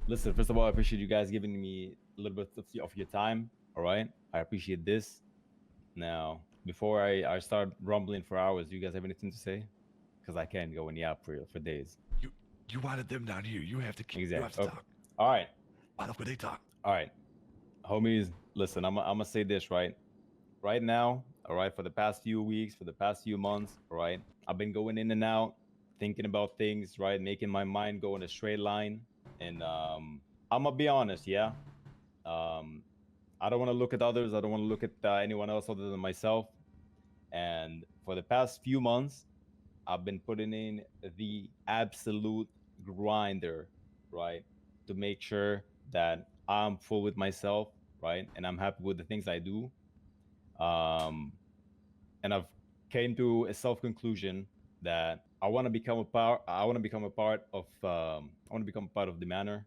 Listen, first of all, I appreciate you guys giving me a little bit of your time. All right, I appreciate this. Now, before I start rumbling for hours, do you guys have anything to say? Because I can't go in the app for days. You wanted them down here. You have to keep. Exactly. You have to talk. All right. Why don't they talk? All right, homies. Listen, I'm gonna say this right now. All right, for the past few weeks, for the past few months. All right, I've been going in and out, thinking about things. Right, making my mind go in a straight line. And I'm gonna be honest. Yeah. I don't want to look at others. I don't want to look at anyone else other than myself. And for the past few months, I've been putting in the absolute grinder, right, to make sure that I'm full with myself, right, and I'm happy with the things I do. And I've came to a self conclusion that I want to become a part. I want to become a part of. I want to become a part of the manor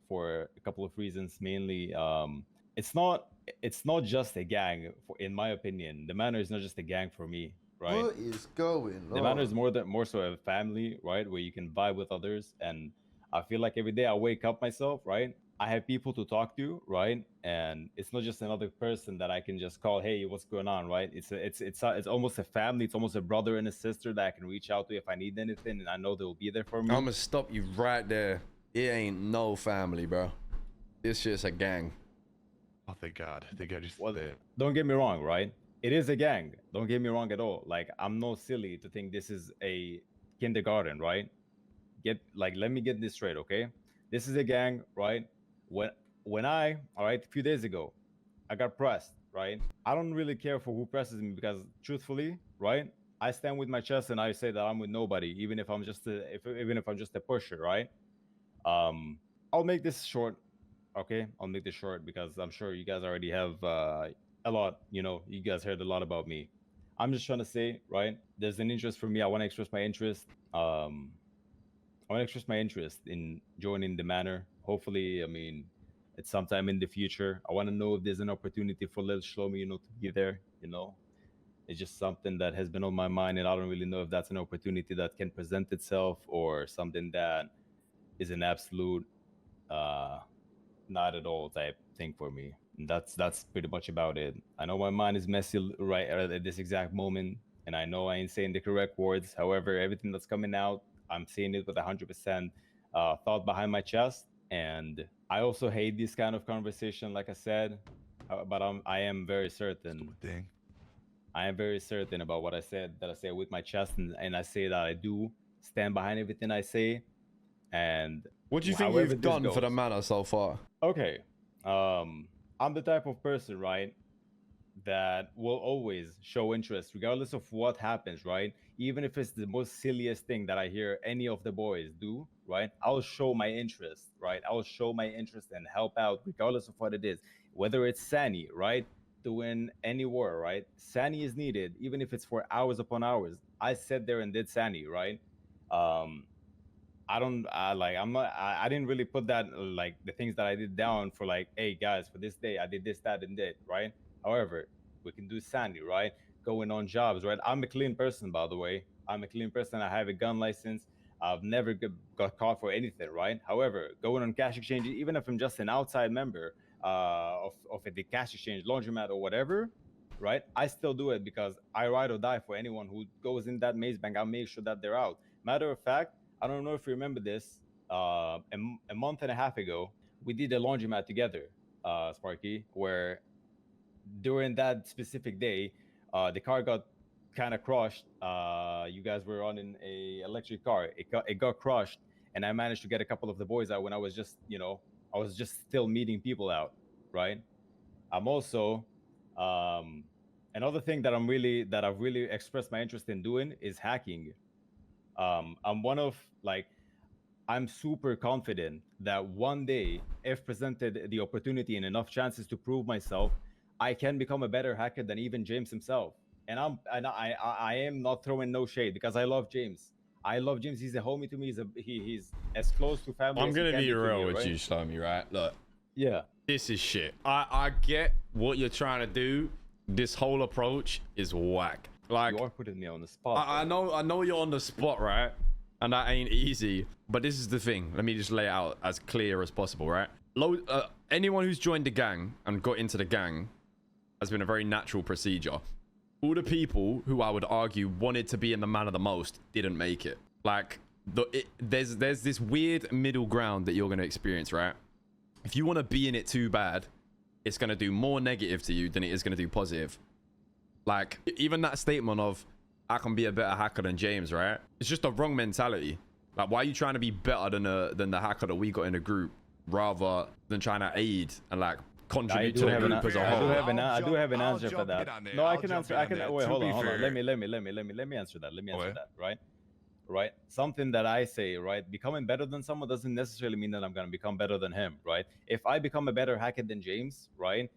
for a couple of reasons. Mainly, it's not just a gang. In my opinion, the manor is not just a gang for me. Right. What is going on? The manor is more so a family, right, where you can vibe with others. And I feel like every day I wake up myself, right, I have people to talk to, right, and it's not just another person that I can just call, hey, what's going on, right? It's almost a family. It's almost a brother and a sister that I can reach out to if I need anything, and I know they'll be there for me. I'm gonna stop you right there. It ain't no family, bro. It's just a gang. Oh, thank God. Thank God you said Well, that. don't get me wrong, right? It is a gang. Don't get me wrong at all. Like, I'm no silly to think this is a kindergarten, right? Let me get this straight, okay? This is a gang, right? When I, all right, a few days ago, I got pressed, right? I don't really care for who presses me because, truthfully, right, I stand with my chest and I say that I'm with nobody, even if I'm just a pusher, right? I'll make this short, okay? I'll make this short because I'm sure you guys already have a lot. You know, you guys heard a lot about me. I'm just trying to say, right? There's an interest for me. I want to express my interest. I want to express my interest in joining the manor. Hopefully, I mean, it's sometime in the future. I want to know if there's an opportunity for little SHLOMI, you know, to be there. You know, it's just something that has been on my mind, and I don't really know if that's an opportunity that can present itself or something that is an absolute, not at all type thing for me. And that's pretty much about it. I know my mind is messy right at this exact moment, and I know I ain't saying the correct words. However, everything that's coming out, I'm saying it with 100% thought behind my chest. And I also hate this kind of conversation, like I said, but I am very certain. Thing. I am very certain about what I said, that I say with my chest, and I say that I do stand behind everything I say. And what do you think you've done for the manor so far? Okay, I'm the type of person, right, that will always show interest regardless of what happens, right? Even if it's the most silliest thing that I hear any of the boys do, right? I'll show my interest, right? I'll show my interest and help out regardless of what it is. Whether it's Sani, right, to win any war, right? Sani is needed, even if it's for hours upon hours. I sat there and did Sani, right? I didn't really put that, like, the things that I did down for, like, hey guys, for this day I did this, that, and that, right? However, we can do Sandy, right? Going on jobs, right? I'm a clean person, by the way. I'm a clean person. I have a gun license. I've never got caught for anything, right? However, going on cash exchange, even if I'm just an outside member of the cash exchange, laundromat, or whatever, right? I still do it because I ride or die for anyone who goes in that maze bank. I'll make sure that they're out. Matter of fact, I don't know if you remember this. A month and a half ago, we did a laundromat together, Sparky, where during that specific day, the car got kind of crushed. You guys were on in a electric car. It got crushed, and I managed to get a couple of the boys out when I was just, you know, I was just still meeting people out, right? I'm also another thing that I've really expressed my interest in doing is hacking. I'm super confident that one day, if presented the opportunity and enough chances to prove myself, I can become a better hacker than even James himself. And I am not throwing no shade because I love James. I love James. He's a homie to me. He's as close to family. I'm gonna be real with you, SHLOMI, right? Look. Yeah. This is shit. I get what you're trying to do. This whole approach is whack. Like, you are putting me on the spot. I know you're on the spot, right? and that ain't easy. But this is the thing. Let me just lay it out as clear as possible, right? Anyone who's joined the gang and got into the gang has been a very natural procedure. All the people who I would argue wanted to be in the manor the most didn't make it. Like, there's this weird middle ground that you're going to experience, right? If you want to be in it too bad, it's going to do more negative to you than it is going to do positive. Like, even that statement of, I can be a better hacker than James, right? It's just a wrong mentality. Like, why are you trying to be better than the hacker that we got in the group, rather than trying to aid and like contribute to the group as a whole? I do have an answer for that. No, I can answer. Wait, hold on. Let me answer that. Right? Something that I say, right? Becoming better than someone doesn't necessarily mean that I'm gonna become better than him, right? If I become a better hacker than James, right?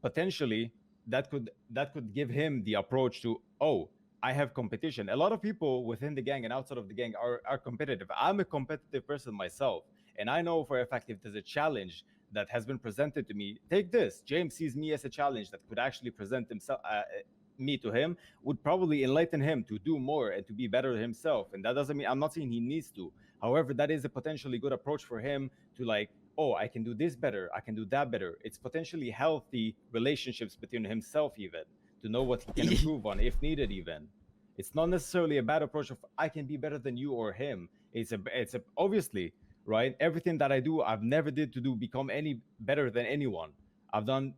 Potentially, that could give him the approach to, oh, I have competition. A lot of people within the gang and outside of the gang are competitive. I'm a competitive person myself, and I know for a fact if there's a challenge that has been presented to me, take this. James sees me as a challenge that could actually present himself, me to him, would probably enlighten him to do more and to be better himself. And that doesn't mean, I'm not saying he needs to. However, that is a potentially good approach for him to like, oh, I can do this better, I can do that better. It's potentially healthy relationships between himself even, to know what he can improve on if needed even. It's not necessarily a bad approach of I can be better than you or him. It's a obviously, right? Everything that I do, I've never did to do become any better than anyone. I've done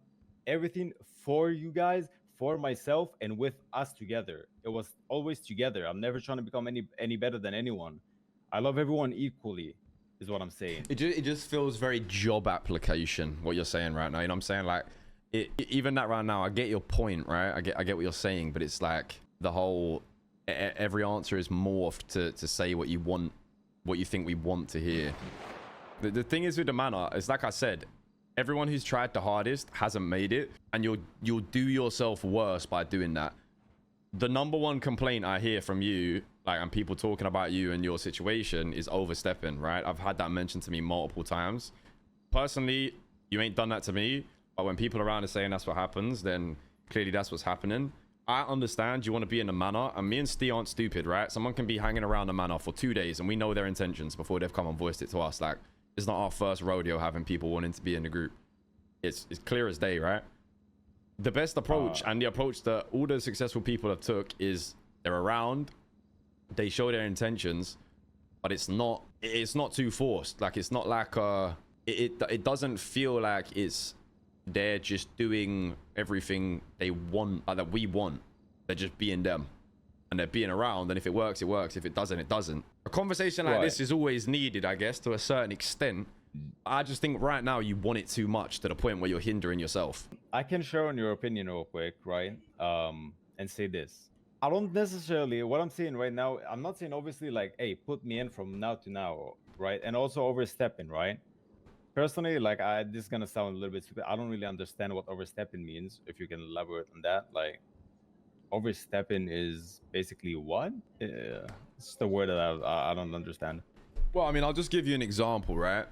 everything for you guys, for myself, and with us together. It was always together. I'm never trying to become any better than anyone. I love everyone equally, is what I'm saying. It just feels very job application, what you're saying right now. You know what I'm saying? Like, even that right now, I get your point, right? I get what you're saying, but it's like the whole, every answer is morphed to say what you want, what you think we want to hear. The thing is with the manor, it's like I said, everyone who's tried the hardest hasn't made it, and you'll do yourself worse by doing that. The number one complaint I hear from you, like, and people talking about you and your situation, is overstepping, right? I've had that mentioned to me multiple times. Personally, you ain't done that to me, but when people around are saying that's what happens, then clearly that's what's happening. I understand you want to be in the manor, and me and Steve aren't stupid, right? Someone can be hanging around the manor for 2 days, and we know their intentions before they've come and voiced it to us. Like, it's not our first rodeo having people wanting to be in the group. It's clear as day, right? The best approach, and the approach that all the successful people have took, is they're around, they show their intentions, but it's not too forced. Like, it's not like it doesn't feel like it's they're just doing everything they want, that we want. They're just being them, and they're being around, and if it works, it works. If it doesn't, it doesn't. A conversation like this is always needed, I guess, to a certain extent. I just think right now you want it too much to the point where you're hindering yourself. I can share on your opinion real quick, right? And say this. I don't necessarily, what I'm saying right now, I'm not saying obviously like, hey, put me in from now to now, right? And also overstepping, right? Personally, like, this is gonna sound a little bit stupid. I don't really understand what overstepping means. If you can elaborate on that, like, overstepping is basically what? It's the word that I don't understand. Well, I mean, I'll just give you an example, right?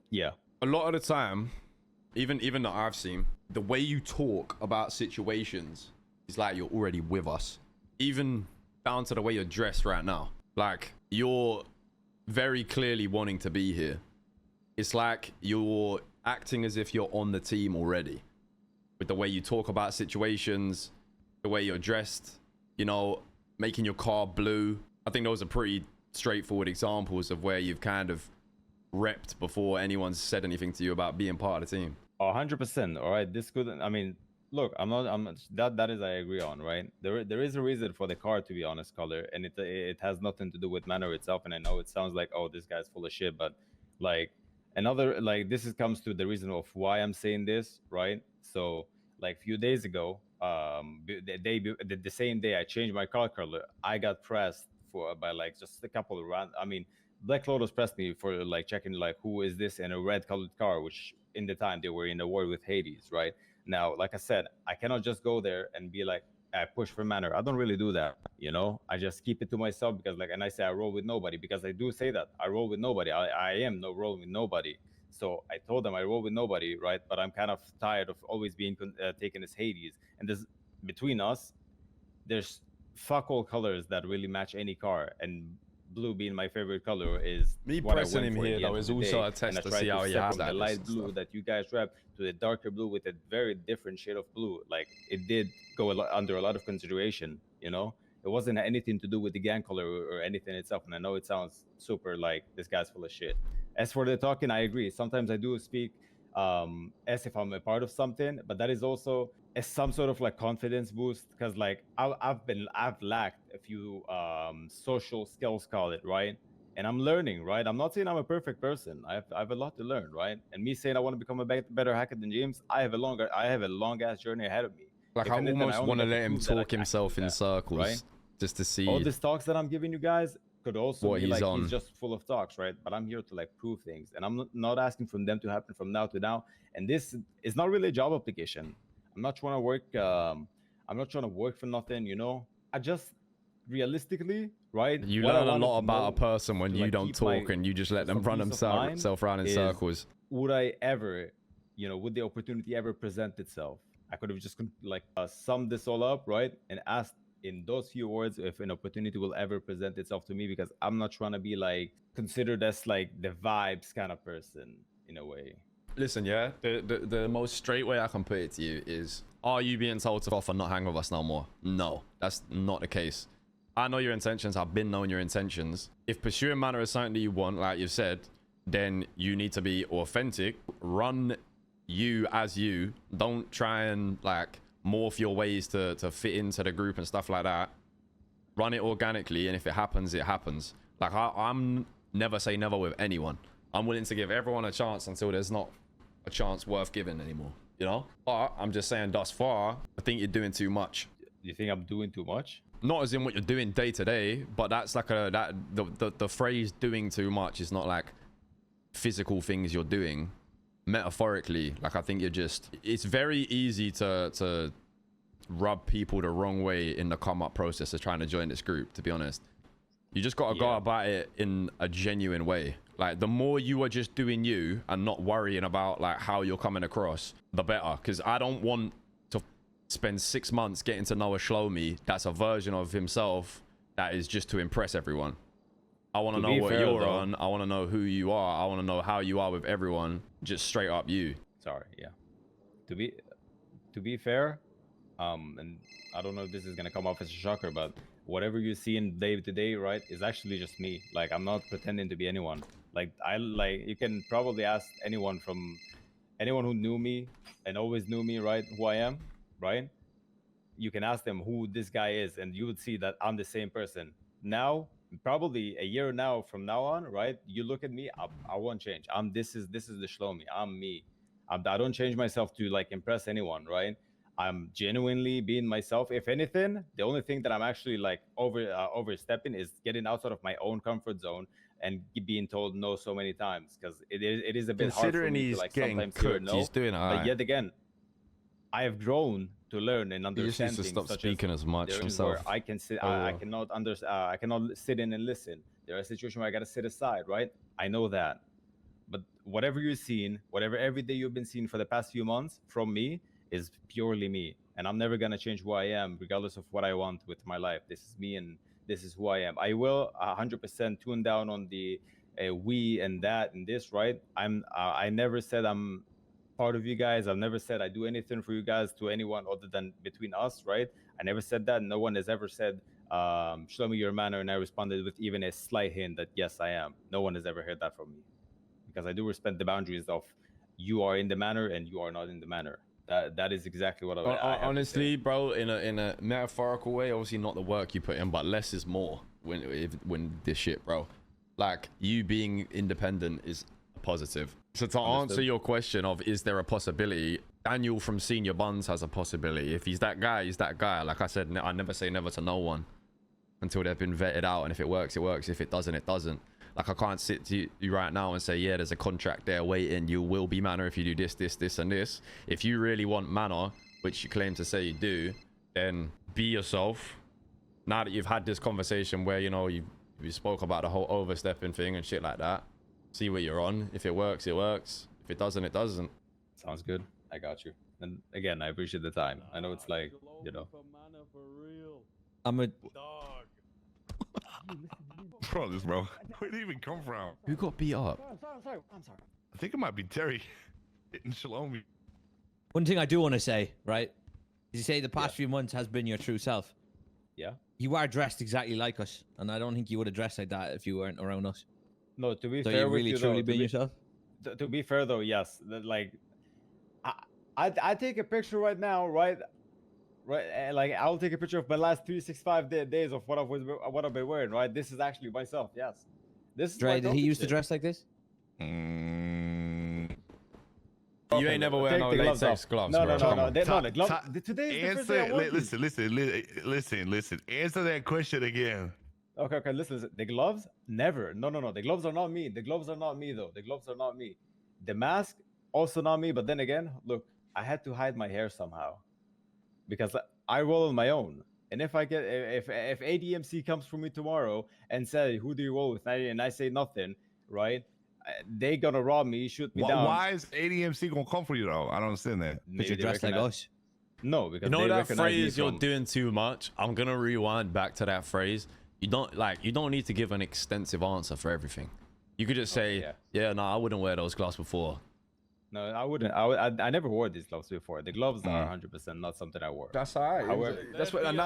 Yeah. A lot of the time, even that I've seen, the way you talk about situations is like you're already with us. Even down to the way you're dressed right now. Like, you're very clearly wanting to be here. It's like you're acting as if you're on the team already. With the way you talk about situations, the way you're dressed, you know, making your car blue. I think those are pretty straightforward examples of where you've kind of repped before anyone's said anything to you about being part of the team. 100%. All right. This could, I mean, look, I'm not that is I agree on, right? There is a reason for the car to be honest color, and it has nothing to do with manor itself. And I know it sounds like, oh, this guy's full of shit, but like, another, like, this comes to the reason of why I'm saying this, right? So like a few days ago, the same day I changed my car color, I got pressed by like just a couple of rounds. I mean, Black Lotus pressed me for like checking like who is this in a red colored car, which in the time they were in a war with Hades, right? Now, like I said, I cannot just go there and be like, I push for manor. I don't really do that, you know? I just keep it to myself because, like, and I say I roll with nobody because I do say that. I roll with nobody. I am no rolling with nobody. So I told them I roll with nobody, right? But I'm kind of tired of always being taken as Hades. And this, between us, there's fuck all colors that really match any car. And blue being my favorite color is Me what I pressing went him for at here the though end is of the also day. a test And I to tried see how he step has from the that light blue that you guys rep to the darker blue with a very different shade of blue. Like it did go under a lot of consideration, you know. It wasn't anything to do with the gang color or anything itself. And I know it sounds super like this guy's full of shit. As for the talking, I agree. Sometimes I do speak as if I'm a part of something, but that is also as some sort of like confidence boost because like I've lacked a few social skills, call it, right? And I'm learning, right? I'm not saying I'm a perfect person. I have a lot to learn, right? And me saying I want to become a better hacker than James, I have a long ass journey ahead of me. Like If I anything, almost only want to get let him prove that I talk can himself do in that, circles right? just to see All these talks that I'm giving you guys could also what be he's like on. he's just full of talks, right? But I'm here to like prove things, and I'm not asking for them to happen from now to now. And this is not really a job application. I'm not trying to work. I'm not trying to work for nothing, you know. I just realistically, right? You what I learn a wanted lot to about a know person when to, you like, don't keep my talk and you just let them some run peace of mind themselves around in is, circles. would I ever, you know, would the opportunity ever present itself? I could have just like summed this all up, right, and asked in those few words if an opportunity will ever present itself to me, because I'm not trying to be like considered as like the vibes kind of person in a way. Listen, yeah, the most straight way I can put it to you is, are you being told to off and not hang with us no more? No, that's not the case. I know your intentions. I've been knowing your intentions. If pursuing manor is something that you want, like you've said, then you need to be authentic. Run you as you. Don't try and like morph your ways to fit into the group and stuff like that. Run it organically, and if it happens, it happens. Like I'm never say never with anyone. I'm willing to give everyone a chance until there's not a chance worth giving anymore, you know. But I'm just saying, thus far, I think you're doing too much. You think I'm doing too much? Not as in what you're doing day to day, but that's like the phrase doing too much is not like physical things you're doing. Metaphorically, like I think you're just, it's very easy to rub people the wrong way in the come up process of trying to join this group, to be honest. You just got to go about it in a genuine way. Like the more you are just doing you and not worrying about like how you're coming across, the better. Because I don't want to spend 6 months getting to know a SHLOMI that's a version of himself that is just to impress everyone. I want to know what you're on. I want to know who you are. I want to know how you are with everyone. Just straight up you. Sorry, yeah. To be fair, and I don't know if this is gonna come off as a shocker, but whatever you see in day to day, right, is actually just me. Like I'm not pretending to be anyone. Like you can probably ask anyone who knew me and always knew me, right, who I am, right? You can ask them who this guy is, and you would see that I'm the same person. Now, probably a year now from now on, right? You look at me, I won't change. This is the SHLOMI. I'm me. I don't change myself to like impress anyone, right? I'm genuinely being myself. If anything, the only thing that I'm actually like overstepping is getting outside of my own comfort zone and being told no so many times, because it is a bit hard for me to like sometimes hear no. He's doing but yet again, I have grown to learn and he just understand needs to things. stop Such speaking as much there is himself. where I can sit. I cannot I cannot sit in and listen. There are situations where I gotta sit aside. Right? I know that. But whatever you're seeing, whatever every day you've been seeing for the past few months from me is purely me, and I'm never gonna change who I am, regardless of what I want with my life. This is me, and this is who I am. I will 100% tune down on the we and that and this. Right? I never said I'm part of you guys. I've never said I do anything for you guys to anyone other than between us, right? I never said that. No one has ever said, show me your manor, and I responded with even a slight hint that yes, I am. No one has ever heard that from me, because I do respect the boundaries of you are in the manor and you are not in the manor. That is exactly what I have honestly, bro, in a metaphorical way, obviously not the work you put in, but less is more when this shit, bro. Like you being independent is positive. So to answer your question of is there a possibility, Daniel from Senior Buns has a possibility. If he's that guy, he's that guy. Like I said, I never say never to no one until they've been vetted out, and if it works, it works. If it doesn't, it doesn't. Like I can't sit to you right now and say, yeah, there's a contract there waiting, you will be manor if you do this, this, this, and this. If you really want manor, which you claim to say you do, then be yourself. Now that you've had this conversation where, you know, you spoke about the whole overstepping thing and shit like that, see what you're on. If it works, it works. If it doesn't, it doesn't. Sounds good. I got you. And again, I appreciate the time. I know it's like, you know, I'm a dog. Bro, this bro. Where did he even come from? Who got beat up? I'm sorry. I think it might be Terry hitting SHLOMI. One thing I do want to say, right? Is you say the past few months has been your true self. Yeah. You are dressed exactly like us, and I don't think you would have dressed like that if you weren't around us. No, to be So fair you with really you, truly though, been yourself? to be fair though, yes. Like, I take a picture right now, right? Right, like I'll take a picture of my last 365 days of what I've been wearing. Right, this is actually myself. Yes, this is. Dre, did he used to dress? dress like this? You ain't never wear no latex gloves, No, bro. no, Come no, on. no. The glove. Today is the first day I wore these. Listen. Answer that question again. Okay. Listen. The gloves, never. No. The gloves are not me. The gloves are not me though. The gloves are not me. The mask, also not me. But then again, look, I had to hide my hair somehow, because I roll on my own. And if ADMC comes for me tomorrow and say, "Who do you roll with?" and I say nothing, right? They gonna rob me, shoot me down. Why is ADMC gonna come for you though? I don't understand that. Because you're dressed like us. No, because You know they that recognize me phrase you're from- doing too much? I'm gonna rewind back to that phrase. You don't need to give an extensive answer for everything. You could just say, yeah, no, I wouldn't wear those gloves before. No, I wouldn't. I never wore these gloves before. The gloves are 100% not something I wore. That's all right. However, That's what, and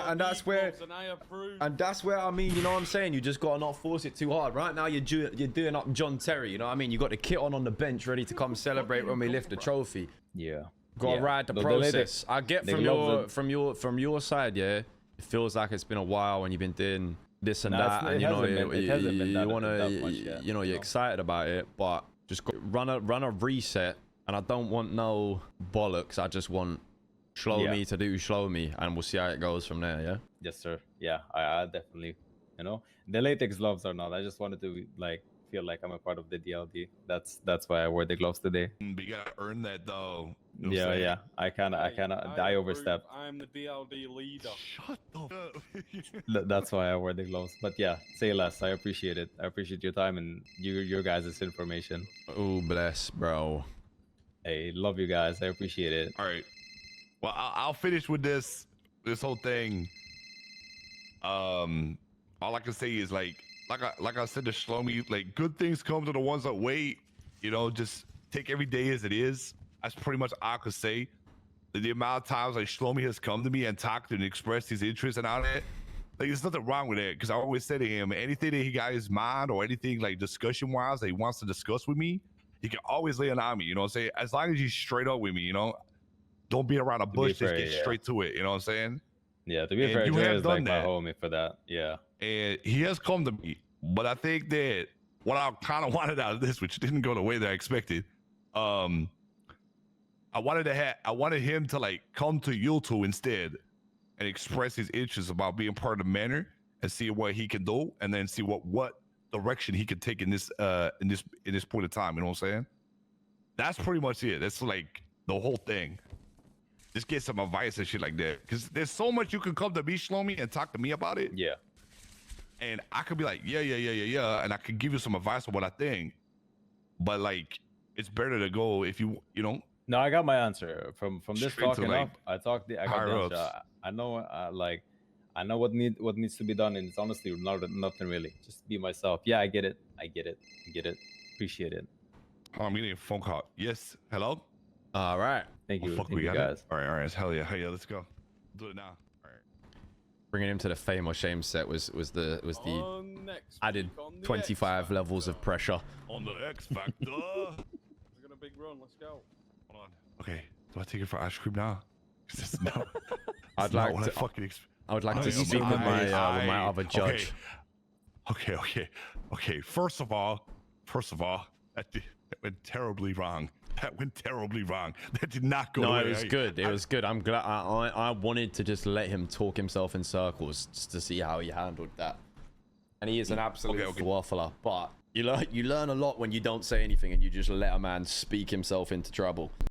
that's where I mean, you know what I'm saying? You just gotta not force it too hard. Right now, you're doing up John Terry. You know what I mean? You got the kit on the bench, ready to come celebrate when we lift the trophy. Yeah. Gotta ride the process. I get from your side, yeah. It feels like it's been a while when you've been doing this and that, and you know you wanna, you know, you're excited about it, but just run a reset. And I don't want no bollocks. I just want SHLOMI to do SHLOMI, and we'll see how it goes from there. Yeah. Yes, sir. Yeah, I definitely. You know, the latex gloves are not. I just wanted to feel like I'm a part of the DLD. That's why I wore the gloves today. But you gotta earn that though. You know what I'm Yeah, saying? yeah. I overstepped. I'm the DLD leader. Shut up. That's why I wear the gloves. But yeah, say less. I appreciate it. I appreciate your time and your guys' information. Oh, bless, bro. Hey, love you guys. I appreciate it. All right. Well, I'll finish with this whole thing. All I can say is like I said to SHLOMI, like good things come to the ones that wait. You know, just take every day as it is. That's pretty much all I could say. The amount of times like SHLOMI has come to me and talked and expressed his interest and all that, like there's nothing wrong with it. Because I always say to him, anything that he got in his mind or anything like discussion wise that he wants to discuss with me, he can always lay it on me, you know what I'm saying? As long as he's straight up with me, you know? Don't be around a bush, just get straight to it, you know what I'm saying? Yeah, to be fair, you Dre have is done like that. my homie for that. Yeah. And he has come to me, but I think that what I kind of wanted out of this, which didn't go the way that I expected, I wanted him to like come to you two instead and express his interest about being part of the manor and see what he can do, and then see what direction he could take in this point of time. You know what I'm saying? That's pretty much it. That's like the whole thing. Just get some advice and shit like that. Because there's so much you can come to me, SHLOMI, and talk to me about it. Yeah. And I could be like, yeah. And I could give you some advice on what I think. But like, it's better to go if you know. No, I got my answer from this Straight to, talking like, up. I got the higher answer. ups. I know, I know what needs to be done, and it's honestly nothing really. Just be myself. Yeah, I get it. Appreciate it. Oh, I'm getting a phone call. Yes. Hello? All right. Thank you, Fuck, thank we you got guys. it. All right. Hell yeah. Let's go. Do it now. All right. Bringing him to the fame or shame set was the Next added week on the 25 X levels of pressure. On the X Factor. We're gonna big run. Let's go. Hold on. Okay. Do I take it for ice cream now? No. I'd like to. I would like to speak with my other judge. Okay. First of all, that went terribly wrong. That did not go No, away. it was good. It was good. I'm glad. I wanted to just let him talk himself in circles just to see how he handled that. And he is an absolute waffler. But you learn a lot when you don't say anything and you just let a man speak himself into trouble.